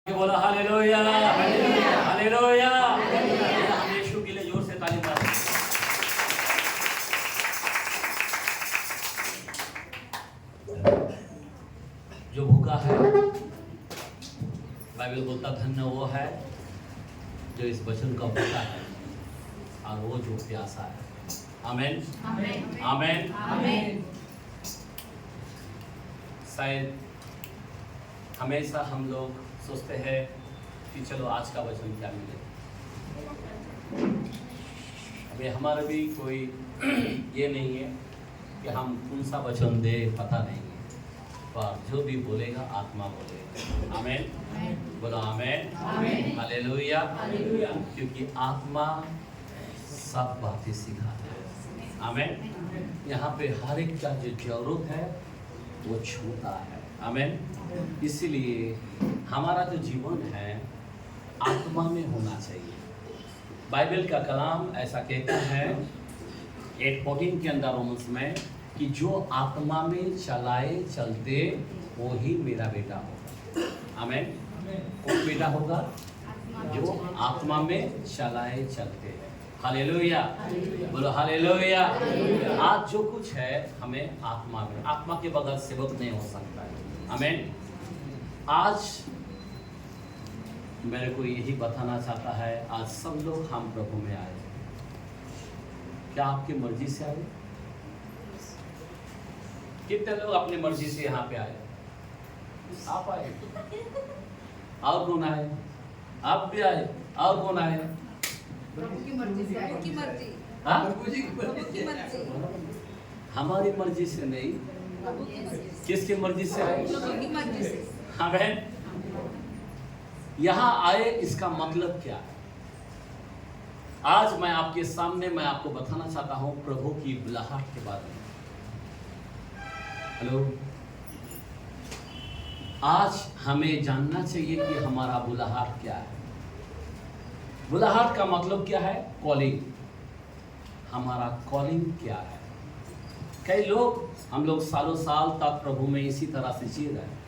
बोला hallelujah hallelujah. हम यीशु के लिए जोर से ताली मारें। जो भूखा है, बाइबल बोलता धन्य वो है जो इस वचन का भूखा है और वो जो प्यासा है। आमीन आमीन आमीन। शायद हमेशा हम लोग सोचते हैं कि चलो आज का वचन क्या मिले। अभी हमारा भी कोई ये नहीं है कि हम कौन सा वचन दे, पता नहीं है, पर जो भी बोलेगा आत्मा बोलेगा। आमीन बोलो आमीन हालेलुया। क्योंकि आत्मा सब बातें सिखाता है। आमीन। यहाँ पे हर एक का जो जरूरत है वो छूता है। आमीन। इसीलिए हमारा जो जीवन है आत्मा में होना चाहिए। बाइबल का कलाम ऐसा कहता है 8:14 के अंदर रोमन्स में कि जो आत्मा में चलाए चलते वो ही मेरा बेटा होगा। आमीन। कौन बेटा होगा? जो आत्मा में चलाए चलते। हालेलुया बोलो हालेलुया। आज जो कुछ है हमें आत्मा में, आत्मा के बगैर सेवक नहीं हो सकता है। आमीन। आज मेरे को यही बताना चाहता है, आज सब लोग हम प्रभु में आए। क्या आपकी मर्जी से आए? कितने लोग अपनी मर्जी से यहाँ पे आए? आप आए। और कौन आए? आप भी आए। और कौन आए? प्रभु की मर्जी से आए। की मर्जी। हाँ? प्रभु की मर्जी। हमारी मर्जी से नहीं, प्रभु की मर्जी से। किसकी मर्जी से आए? प्रभु की मर्जी से। हाँ बहन, यहाँ आए इसका मतलब क्या है? आज मैं आपके सामने मैं आपको बताना चाहता हूँ प्रभु की बुलाहट के बारे में। हेलो, आज हमें जानना चाहिए कि हमारा बुलाहट क्या है। बुलाहट का मतलब क्या है? कॉलिंग। हमारा कॉलिंग क्या है? कई लोग, हम लोग सालों साल तक प्रभु में इसी तरह से जी रहे हैं।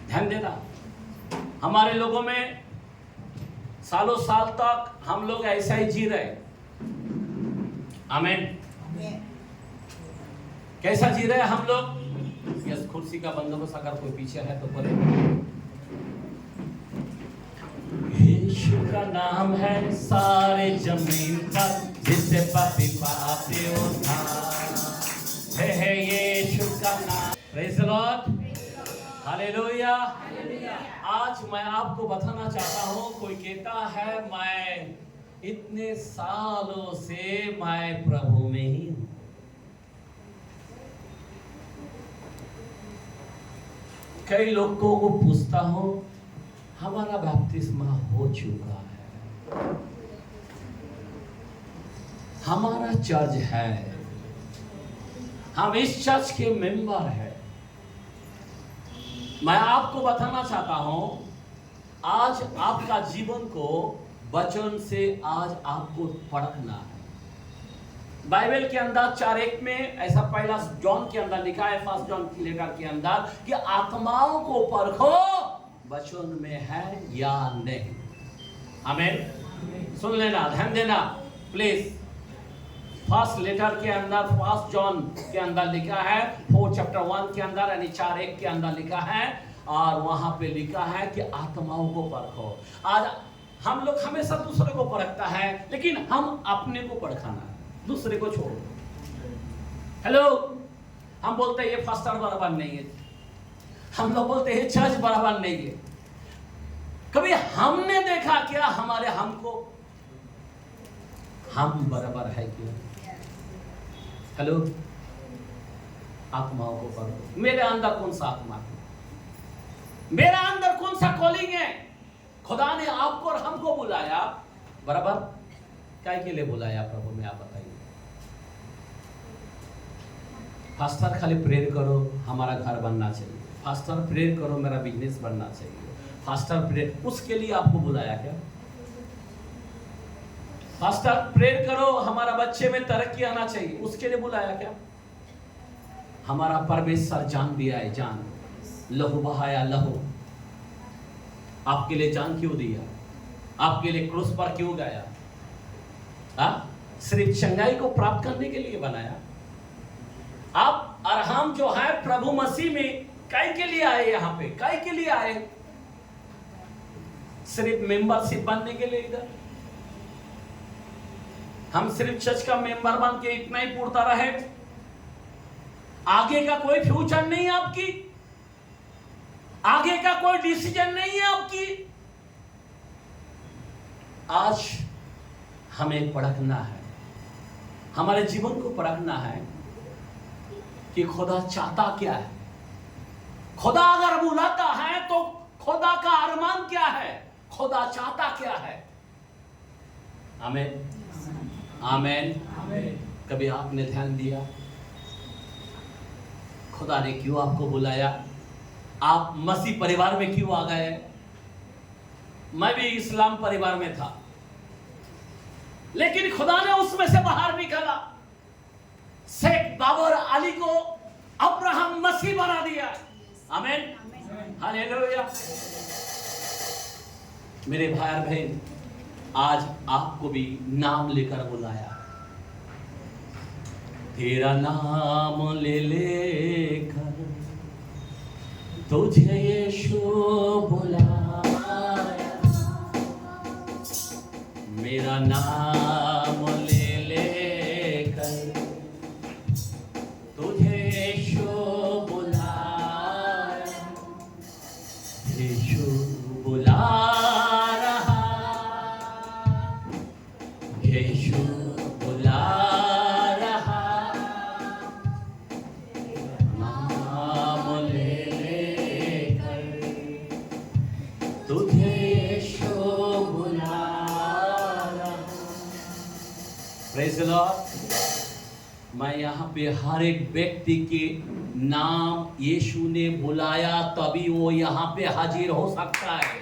ध्यान देना, हमारे लोगों में सालों साल तक हम लोग ऐसा ही जी रहे। आमीन। कैसा जी रहे हम लोग? यस, कुर्सी का बंदोबस्त अगर कोई पीछे है तो बोले। यीशु का नाम है सारे जमीन पर, जिससे पापी पापी उद्धार है यीशु का नाम। Praise the Lord hallelujah. आज मैं आपको बताना चाहता हूँ, कोई कहता है मैं इतने सालों से मैं प्रभु में ही हूँ। कई लोगों को पूछता हूँ हमारा बपतिस्मा हो चुका है, हमारा चर्च है, हम इस चर्च के मेंबर हैं। मैं आपको बताना चाहता हूं, आज आपका जीवन को वचन से आज आपको परखना है। बाइबल के अंदर 4:1 में ऐसा पहला जॉन के अंदर लिखा है, फर्स्ट जॉन की लेटर के अंदर, कि आत्माओं को परखो वचन में है या नहीं। आमीन। सुन लेना, ध्यान देना प्लीज। फर्स्ट लेटर के अंदर, फर्स्ट जॉन के अंदर लिखा है, 4 चैप्टर 1 के अंदर यानी 4:1 के अंदर लिखा है, और वहां पे लिखा है कि आत्माओं को परखो। आज हम लोग हमेशा दूसरे को परखता है, लेकिन हम अपने को परखाना है, दूसरे को छोड़ो। हेलो, हम बोलते हैं ये फास्टर बराबर नहीं है, हम लोग बोलते हैं चर्च बराबर नहीं है। कभी हमने देखा क्या हमारे हमको हम बराबर है क्यों? हेलो, आत्माओं को पढ़ो। मेरे अंदर कौन सा आत्मा है? मेरा अंदर कौन सा कॉलिंग है? खुदा ने आपको और हमको बुलाया, बराबर क्या के लिए बुलाया प्रभु में? आप बताइए। फास्टर खाली प्रेयर करो हमारा घर बनना चाहिए, फास्टर प्रेयर करो मेरा बिजनेस बनना चाहिए, फास्टर प्रेयर, उसके लिए आपको बुलाया क्या? फास्टर प्रेयर करो हमारा बच्चे में तरक्की आना चाहिए, उसके लिए बुलाया क्या? हमारा परमेश्वर जान दिया है, जान लहू बहाया लहू, आपके लिए जान क्यों दिया? आपके लिए क्रूस पर क्यों गया? सिर्फ चंगाई को प्राप्त करने के लिए बनाया। आप और हम जो है प्रभु मसीह में काय के लिए आए? यहाँ पे काय के लिए आए? सिर्फ मेंबरशिप बनने के लिए? इधर हम सिर्फ चर्च का मेंबर बन के इतना ही पूरता रहे, आगे का कोई फ्यूचर नहीं है आपकी, आगे का कोई डिसीजन नहीं है आपकी। आज हमें परखना है, हमारे जीवन को परखना है कि खुदा चाहता क्या है। खुदा अगर बुलाता है तो खुदा का अरमान क्या है, खुदा चाहता क्या है। आमीन आमीन। कभी आपने ध्यान दिया खुदा ने क्यों आपको बुलाया? आप मसीह परिवार में क्यों आ गए? मैं भी इस्लाम परिवार में था, लेकिन खुदा ने उसमें से बाहर निकाला। शेख बाबर अली को अब्राहम मसीह बना दिया। आमीन हालेलुया। मेरे भाई और बहन, आज आपको भी नाम लेकर बुलाया। तेरा नाम ले लेकर तुझे यीशु बुलाया, मेरा नाम ले लेकर तुझे यीशु बुलाया, यीशु बुला रहा, यीशु बुला रहा, नाम ले लेकर तुझे यीशु बुला रहा। Praise the Lord. मैं यहाँ पे हर एक व्यक्ति के नाम यीशु ने बुलाया, तभी वो यहाँ पे हाजिर हो सकता है।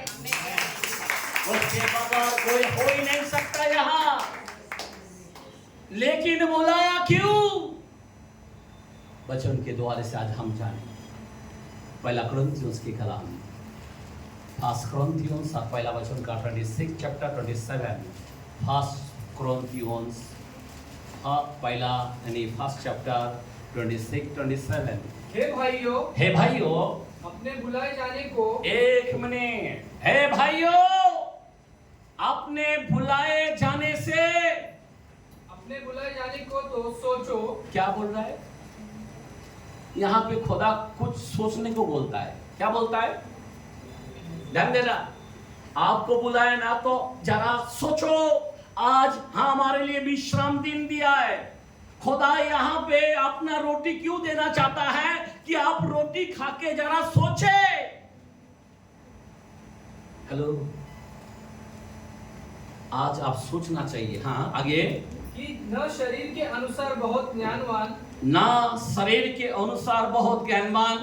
उसके बगैर कोई हो ही नहीं सकता यहाँ। लेकिन बुलाया क्यों? वचन के द्वारे से आज हम जाने। पहला कुरिन्थियों की कलाम, फर्स्ट कुरिन्थियों और पहला वचन का 26 चैप्टर 27, फर्स्ट कुरिन्थियों पहला यानी फर्स्ट चैप्टर 26-27। हे भाइयों, अपने बुलाए जाने को, एक मिनट, हे भाइयों, अपने बुलाए जाने से, अपने बुलाए जाने को तो सोचो। क्या बोल रहा है यहाँ पे? खुदा कुछ सोचने को बोलता है। क्या बोलता है? ध्यान देना। आपको बुलाया ना तो जरा सोचो। आज हमारे लिए विश्राम दिन दिया है। खुदा यहाँ पे अपना रोटी क्यों देना चाहता है कि आप रोटी खा के जरा सोचे। हेलो, आज आप सोचना चाहिए। हाँ आगे। कि न शरीर के अनुसार बहुत ज्ञानवान, ना शरीर के अनुसार बहुत ज्ञानवान,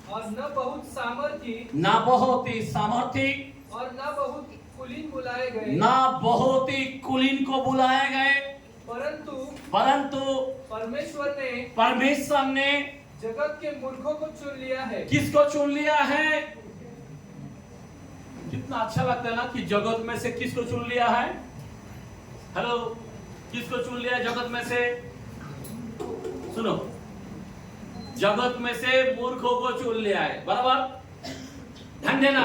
और न बहुत सामर्थी, ना बहुत ही सामर्थी, और न बहुत कुलीन बुलाए गए, ना बहुत ही कुलीन को बुलाए गए, परंतु परमेश्वर ने जगत के मूर्खों को चुन लिया है। किसको चुन लिया है? कितना अच्छा लगता है ना कि जगत में से किसको चुन लिया है। हेलो, किसको चुन लिया है जगत में से? सुनो, जगत में से मूर्खों को चुन लिया है। बराबर, ध्यान देना।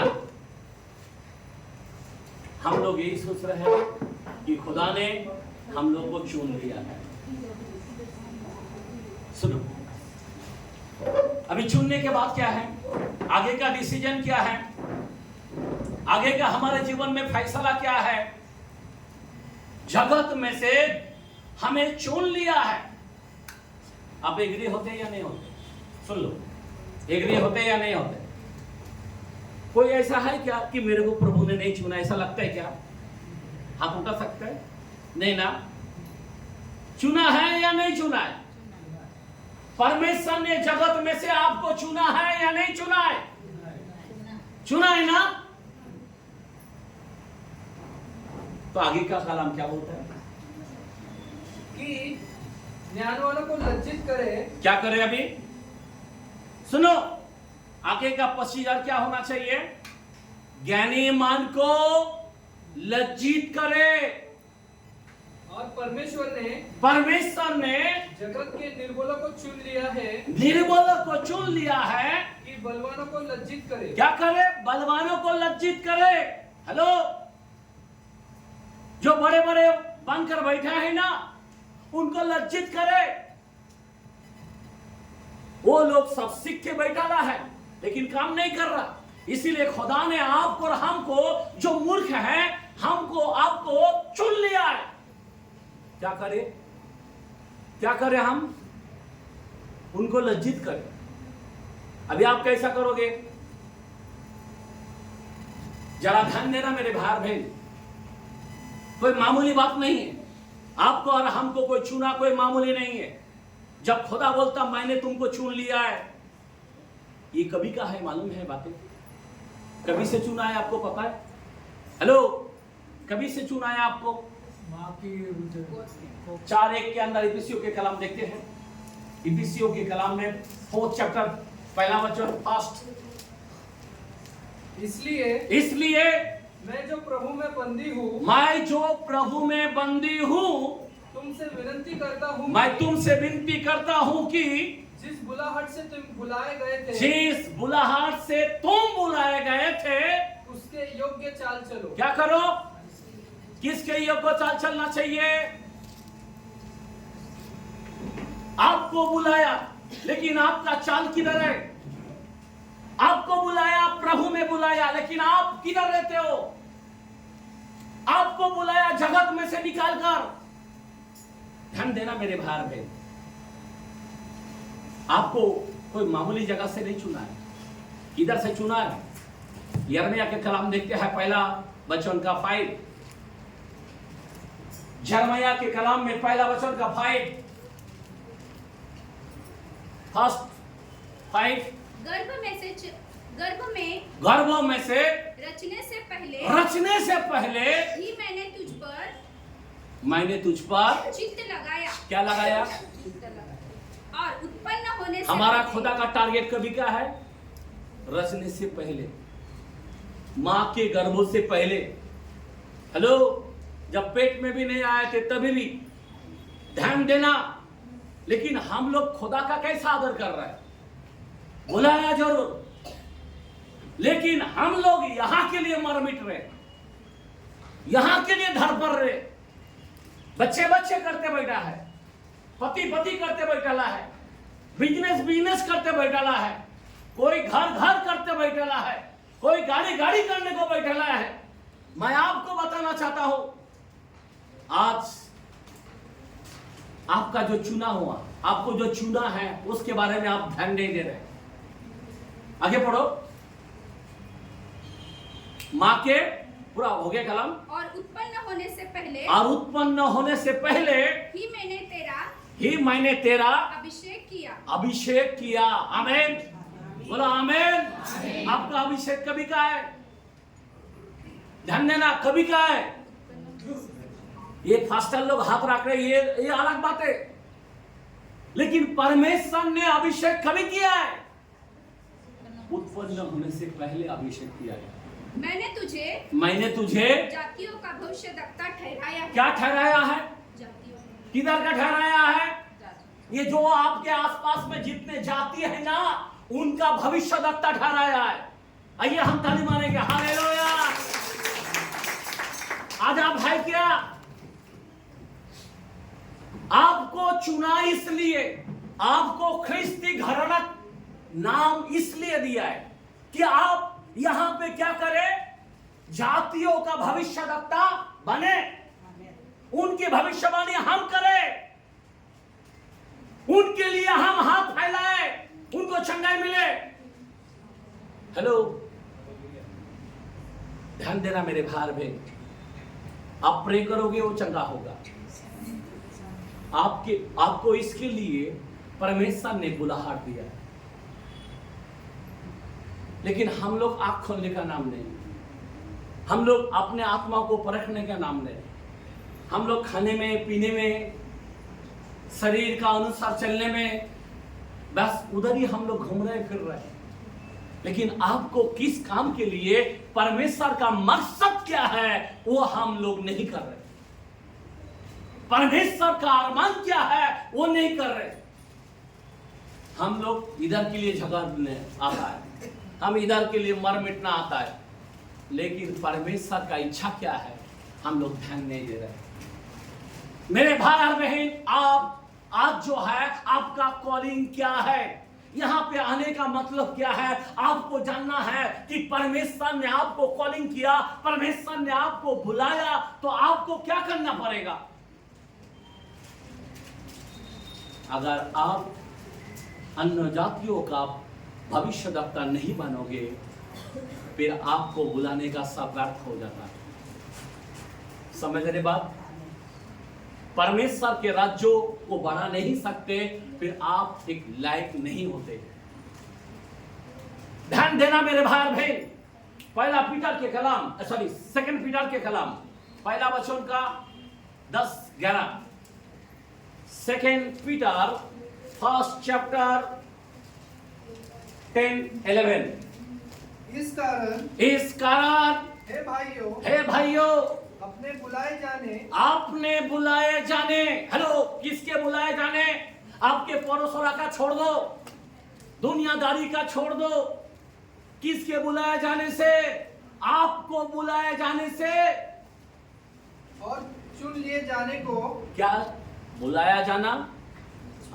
हम लोग यही सोच रहे हैं कि खुदा ने हम लोग को चुन लिया है। सुनो, अभी चुनने के बाद क्या है? आगे का डिसीजन क्या है? आगे का हमारे जीवन में फैसला क्या है? जगत में से हमें चुन लिया है। आप एग्री होते या नहीं होते? सुन लो, एग्री होते या नहीं होते? कोई ऐसा है क्या कि मेरे को प्रभु ने नहीं चुना? ऐसा लगता है क्या? हाथ उठा सकते हैं? नहीं ना? चुना है या नहीं चुना है? परमेश्वर ने जगत में से आपको चुना है या नहीं चुना है? चुना है ना? तो आगे का कलाम क्या बोलता है? कि ज्ञानवानों को लज्जित करे। क्या करे? अभी सुनो, आगे का 25,000 क्या होना चाहिए? ज्ञानी मन को लज्जित करे। और परमेश्वर ने जगत के निर्बलों को चुन लिया है निर्बलों को चुन लिया है कि बलवानों को लज्जित करे। क्या करे? बलवानों को लज्जित करे। हेलो, जो बड़े बड़े बनकर बैठे हैं ना, उनको लज्जित करे। वो लोग सब सीख के बैठा रहा है लेकिन काम नहीं कर रहा। इसीलिए खुदा ने आपको और हमको, जो मूर्ख है, हमको आपको चुन लिया है। क्या करे? क्या करे? हम उनको लज्जित करें। अभी आप कैसा करोगे? जरा ध्यान देना मेरे भाई बहन, कोई मामूली बात नहीं है। आपको और हमको कोई चुना कोई मामूली नहीं है। जब खुदा बोलता मैंने तुमको चुन लिया है, ये कभी का है मालूम है? बातें कभी से चुना है आपको पता है? हेलो, कभी से चुना है आपको? 4:1 के अंदर इफिसियों के कलाम देखते हैं। इफिसियों के कलाम में 4th चैप्टर पहला वचन फर्स्ट। इसलिए मैं जो प्रभु में बंदी हूँ, मैं जो प्रभु में बंदी हूँ, तुमसे विनती करता हूँ, मैं तुमसे विनती करता हूँ कि जिस बुलाहट से तुम बुलाए गए थे, जिस बुलाहट से तुम बुलाए गए थे, उसके योग्य चाल चलो। क्या करो? किसके योग्य चाल चलना चाहिए? आपको बुलाया लेकिन आपका चाल किधर है? आपको बुलाया, प्रभु में बुलाया, लेकिन आप किधर रहते हो? आपको बुलाया जगत में से निकालकर। ध्यान देना मेरे भाई बहन, आपको कोई मामूली जगह से नहीं चुना है। किधर से चुना है? यिर्मयाह के कलाम देखते हैं पहला वचन का 5। यिर्मयाह के कलाम में पहला वचन का 5 गर्भ में से रचने से पहले ही मैंने तुझ पर चित्त लगाया। क्या लगाया? और उत्पन्न होने से हमारा पहले। खुदा का टारगेट कभी क्या है? रचने से पहले, मां के गर्भों से पहले। हेलो, जब पेट में भी नहीं आए थे तभी भी ध्यान देना। लेकिन हम लोग खुदा का कैसा आदर कर रहे हैं? बुलाया जरूर, लेकिन हम लोग यहां के लिए मर मिट रहे, यहां के लिए धड़पड़ रहे। बच्चे करते बैठा है, पति करते बैठा है, बिजनेस करते बैठा है, कोई घर करते बैठा है, कोई गाड़ी करने को बैठा है। मैं आपको बताना चाहता हूं, आज आपका जो चुना हुआ, आपको जो चुना है, उसके बारे में आप ध्यान नहीं दे रहे। आगे पढ़ो। मां के पूरा हो गया कलाम। और उत्पन्न होने से पहले ही मैंने तेरा अभिषेक किया। आमीन, बोलो आमीन। आपका अभिषेक कभी का है? ध्यान देना, कभी का है? ये फास्टर लोग हाथ रख रहे, ये अलग बात है, लेकिन परमेश्वर ने अभिषेक कभी किया है? उत्पन्न होने से पहले अभिषेक किया है। मैंने तुझे जातियों का भविष्यद्वक्ता ठहराया है। क्या ठहराया है? जातियों किधर का ठहराया है? ये जो आपके आसपास में जितने जाति है ना, उनका भविष्यद्वक्ता ठहराया है। आइए हम ताली मारेंगे, हालेलुया। आज आप है क्या? आपको चुना इसलिए, आपको ख्रिस्ती घराना नाम इसलिए दिया है कि आप यहां पे क्या करें? जातियों का भविष्यद्वक्ता बने, उनकी भविष्यवाणी हम करें, उनके लिए हम हाथ फैलाए, उनको चंगाई मिले। हेलो, ध्यान देना मेरे भाई बहन, आप प्रे करोगे वो चंगा होगा। आपको इसके लिए परमेश्वर ने बुलाहट दिया है, लेकिन हम लोग आंख खोलने का नाम नहीं, हम लोग अपने आत्मा को परखने का नाम नहीं, हम लोग खाने में पीने में, शरीर का अनुसार चलने में, बस उधर ही हम लोग घूम रहे फिर रहे। लेकिन आपको किस काम के लिए, परमेश्वर का मकसद क्या है, वो हम लोग नहीं कर रहे। परमेश्वर का अरमान क्या है, वो नहीं कर रहे। हम लोग इधर के लिए झगड़ने आता है, हम इधर के लिए मर मिटना आता है, लेकिन परमेश्वर का इच्छा क्या है हम लोग ध्यान नहीं दे रहे। मेरे भाई और बहन, आप आज जो है आपका कॉलिंग क्या है, यहाँ पे आने का मतलब क्या है, आपको जानना है कि परमेश्वर ने आपको कॉलिंग किया, परमेश्वर ने आपको बुलाया, तो आपको क्या करना पड़ेगा। अगर आप अन्य जातियों का भविष्यद्वक्ता नहीं बनोगे, फिर आपको बुलाने का सब व्यर्थ हो जाता है। समझ रहे बात। परमेश्वर के राज्यों को बढ़ा नहीं सकते, फिर आप एक लायक नहीं होते। ध्यान देना मेरे भाई और बहन, पहला पीटर के कलाम, सेकंड पीटर के कलाम, पहला वचन का 10-11। Second Peter first chapter 10-11। इस कारण हे भाइयों, अपने बुलाए जाने, हेलो, किसके बुलाए जाने। आपके परोसोरा का छोड़ दो, दुनियादारी का छोड़ दो। किसके बुलाए जाने से, आपको बुलाए जाने से और चुन लिए जाने को। क्या बुलाया जाना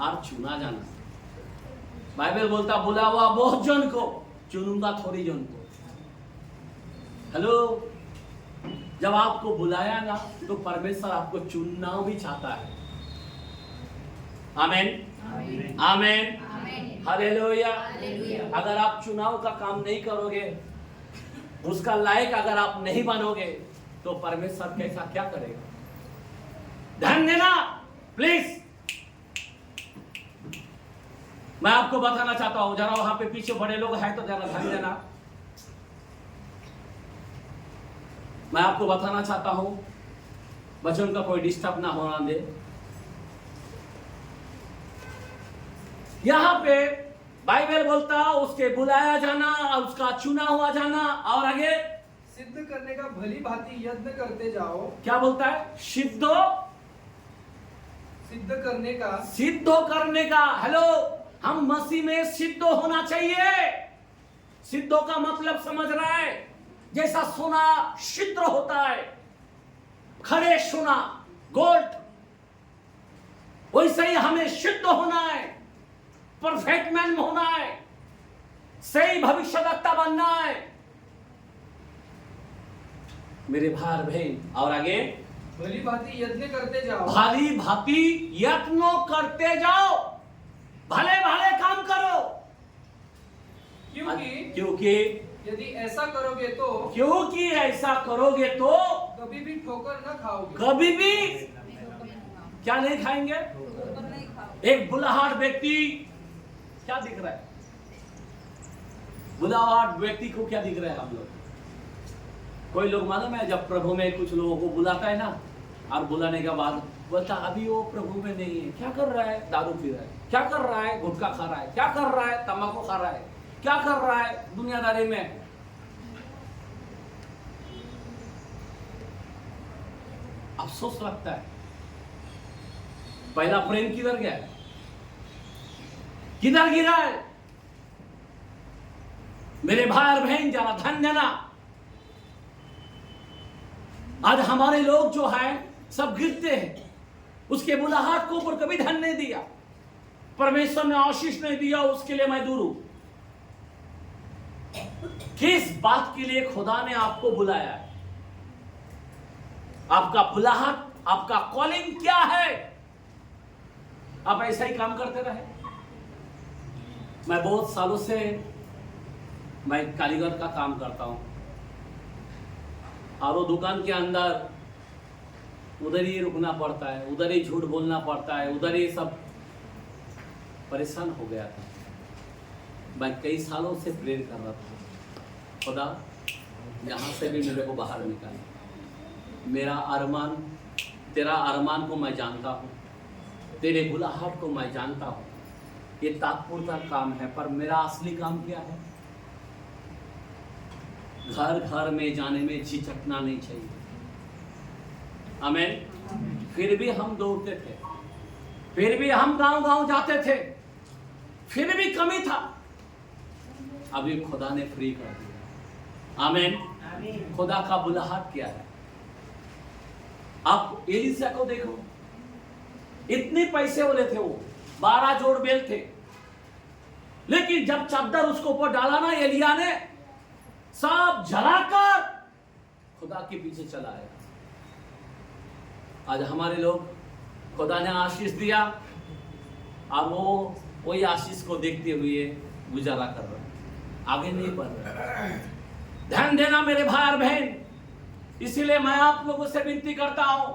और चुना जाना। बाइबल बोलता बुला हुआ बहुत जन को, चुनूंगा थोड़ी जन को। हेलो, जब आपको बुलाया ना, तो परमेश्वर आपको चुनना भी चाहता है। आमीन, आमीन, हालेलुया। अगर आप चुनाव का काम नहीं करोगे, उसका लायक अगर आप नहीं बनोगे, तो परमेश्वर कैसा क्या करेगा। ध्यान देना प्लीज। मैं आपको बताना चाहता हूं, जरा वहां पे पीछे बड़े लोग हैं तो जरा ध्यान देना। मैं आपको बताना चाहता हूं, बच्चों का कोई डिस्टर्ब ना होना दे। यहां पे बाइबल बोलता उसके बुलाया जाना और उसका चुना हुआ जाना, और आगे सिद्ध करने का भली भांति यत्न करते जाओ। क्या बोलता है, सिद्ध करने का। हेलो, हम मसीह में सिद्ध होना चाहिए। सिद्धों का मतलब समझ रहा है, जैसा सोना सिद्ध होता है, खड़े सोना, गोल्ड, वैसे ही हमें सिद्ध होना है, परफेक्ट मैन होना है, सही भविष्यवक्ता बनना है मेरे भाई बहन। और आगे भली भांति यत्न करते जाओ, भली भांति यत्न करते जाओ, भले भले काम करो। क्योंकि यदि ऐसा करोगे तो, क्योंकि ऐसा करोगे तो कभी भी ठोकर न खाओगे। कभी भी क्या नहीं खाएंगे। एक बुलाहाट व्यक्ति क्या दिख रहा है, बुलाहाट व्यक्ति को क्या दिख रहा है। हम लोग, कोई लोग मालूम है, जब प्रभु में कुछ लोगों को बुलाता है ना, और बुलाने के बाद बोलता अभी वो प्रभु में नहीं है, क्या कर रहा है, दारू पी रहा है, क्या कर रहा है, गुटखा खा रहा है, क्या कर रहा है, तंबाकू खा रहा है, क्या कर रहा है दुनियादारी में। अफसोस लगता है, पहला प्रेम किधर गया, किधर गिरा है। मेरे भाई और बहन, जरा ध्यान देना। आज हमारे लोग जो है सब गिरते हैं, उसके बुलाहट को ऊपर कभी ध्यान नहीं दिया, परमेश्वर ने आशीष नहीं दिया, उसके लिए मैं दूर हूं। किस बात के लिए खुदा ने आपको बुलाया है, आपका बुलाहट, आपका कॉलिंग क्या है। आप ऐसा ही काम करते रहे। मैं बहुत सालों से मैं कारीगर का काम करता हूं, और वो दुकान के अंदर उधर ही रुकना पड़ता है, उधर ही झूठ बोलना पड़ता है, उधर ही सब परेशान हो गया था। मैं कई सालों से प्रेयर कर रहा था, खुदा यहाँ से भी मेरे को बाहर निकाल। मेरा अरमान, तेरा अरमान को मैं जानता हूँ, तेरे बुलाहट को मैं जानता हूँ। ये तात्पुरता काम है, पर मेरा असली काम क्या है। घर घर में जाने में झिझकना नहीं चाहिए। आमीन। फिर भी हम दौड़ते थे, फिर भी हम गांव गांव जाते थे, फिर भी कमी था। अभी खुदा ने फ्री कर दिया। आमीन। खुदा का बुलाहट क्या है? आप एलिशा को देखो, इतने पैसे वाले थे वो, 12 जोड़ बैल थे, लेकिन जब चादर उसको ऊपर डाला ना एलिया ने, सब जलाकर खुदा के पीछे चला आया। आज हमारे लोग, खुदा ने आशीष दिया और वो वही आशीष को देखते हुए गुजारा कर रहे हैं, आगे नहीं बढ़ रहे। ध्यान देना मेरे भाई और बहन, इसीलिए मैं आप लोगों से विनती करता हूं,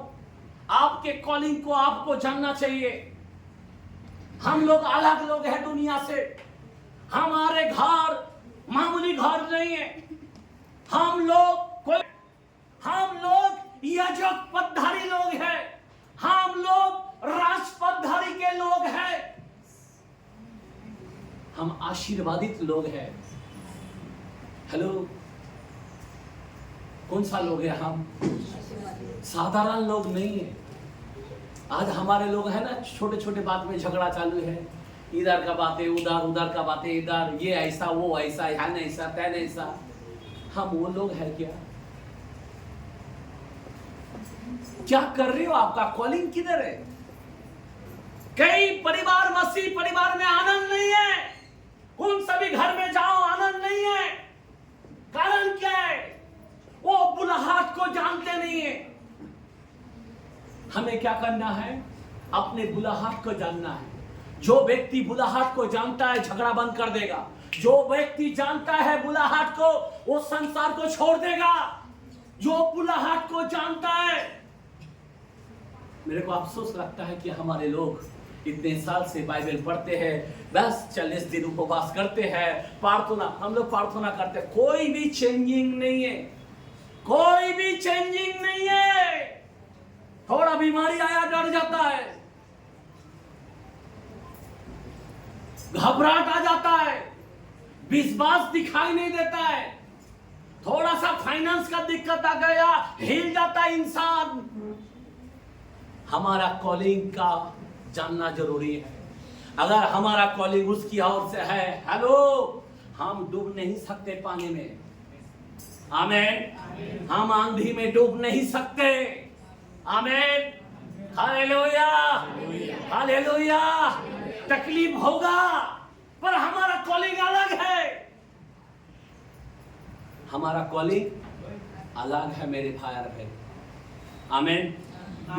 आपके कॉलिंग को आपको जानना चाहिए। हम लोग अलग लोग हैं दुनिया से, हमारे घर मामूली घर नहीं है। हम लोग याजक पदधारी लोग हैं, हम लोग राज पदधारी के लोग हैं, हम आशीर्वादित लोग हैं। हेलो, कौन सा लोग है? हम साधारण लोग नहीं है। आज हमारे लोग हैं ना, छोटे छोटे बात में झगड़ा चालू है, इधर का बातें उधर, उधर का बातें इधर, ये ऐसा वो ऐसा, है नहीं ऐसा तय नहीं ऐसा। हम वो लोग हैं क्या? क्या कर रहे हो? आपका कॉलिंग किधर है? कई परिवार, मसीह परिवार में आनंद नहीं है, उन सभी घर में जाओ आनंद नहीं है। कारण क्या है? वो बुलाहट को जानते नहीं है। हमें क्या करना है? अपने बुलाहट को जानना है। जो व्यक्ति बुलाहट को जानता है झगड़ा बंद कर देगा। जो व्यक्ति जानता है बुलाहट को, वो संसार को छोड़ देगा। जो बुलाहट को जानता है। मेरे को अफसोस लगता है कि हमारे लोग इतने साल से बाइबल पढ़ते हैं, बस 40 दिन उपवास करते हैं, प्रार्थना, हम लोग प्रार्थना करते हैं, कोई भी चेंजिंग नहीं है, कोई भी चेंजिंग नहीं है। थोड़ा बीमारी आया डर जाता है, घबराहट आ जाता है, विश्वास दिखाई नहीं देता है, थोड़ा सा फाइनेंस का दिक्कत आ गया हिल जाता है इंसान। हमारा कॉलिंग का जानना जरूरी है। अगर हमारा कॉलिंग उसकी ओर से है, हेलो, हम डूब नहीं सकते पानी में। आमीन। हम आंधी में डूब नहीं सकते। आमीन। Hallelujah, hallelujah. तकलीफ होगा, पर हमारा कॉलिंग अलग है। हमारा कॉलिंग अलग है मेरे भाई और बहन। आमीन।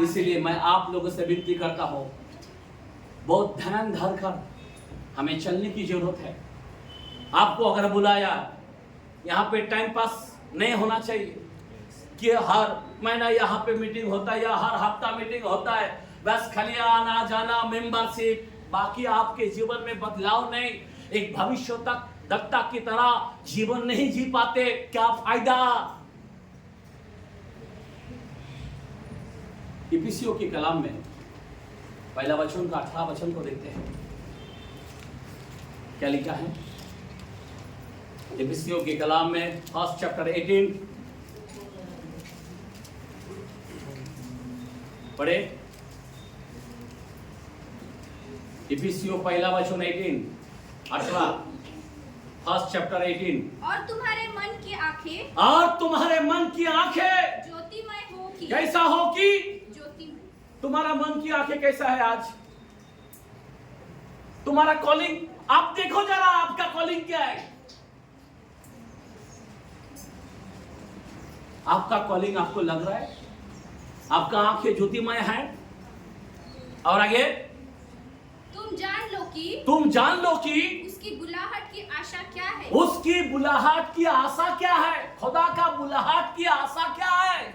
इसलिए मैं आप लोगों से विनती करता हूं, बहुत ध्यान धरकर हमें चलने की जरूरत है। आपको अगर बुलाया, यहाँ पे टाइम पास नहीं होना चाहिए कि हर महीना यहाँ पे मीटिंग होता है या हर हफ्ता मीटिंग होता है, बस खाली आना जाना मेंबरशिप, बाकी आपके जीवन में बदलाव नहीं। एक भविष्य तक दत्ता की तरह जीवन नहीं जी पाते, क्या फायदा? इफिसियों की कलाम में पहला वचन का 18 वचन को देखते हैं, क्या लिखा है? इफिसियों की कलाम में फर्स्ट चैप्टर 18 पढ़े। इफिसियों पहला वचन 18 फर्स्ट चैप्टर 18। और तुम्हारे मन की आंखें, और तुम्हारे मन की आंखें ज्योतिमय हो की, कैसा हो कि? ज्योतिमय। तुम्हारा मन की आंखें कैसा है आज? तुम्हारा कॉलिंग आप देखो जरा, आपका कॉलिंग क्या है? आपका कॉलिंग आपको लग रहा है? आपका आंखें ज्योतिमय है? और आगे तुम जान लो कि उसकी बुलाहट की आशा क्या है। उसकी बुलाहट की आशा क्या है? खुदा का बुलाहट की आशा क्या है?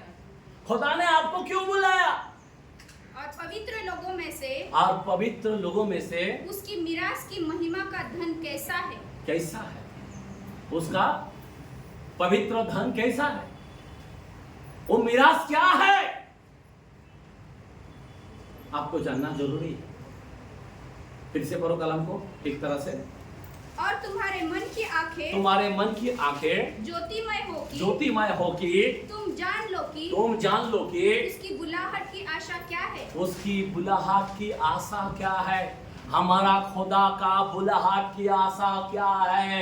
खुदा ने आपको क्यों बुलाया? और पवित्र लोगों में से उसकी मिरास की महिमा का धन कैसा है? कैसा है उसका पवित्र धन? कैसा है वो मिरास? क्या है? आपको जानना जरूरी है। फिर से पढ़ो कलम को एक तरह से। और तुम्हारे मन की आंखें तुम्हारे मन की आंखें ज्योतिमय होगी। ज्योतिमय हो कि तुम जान लो कि उसकी बुलाहट की आशा क्या है। उसकी बुलाहट की आशा क्या है। हमारा खुदा का बुलाहट की आशा क्या है।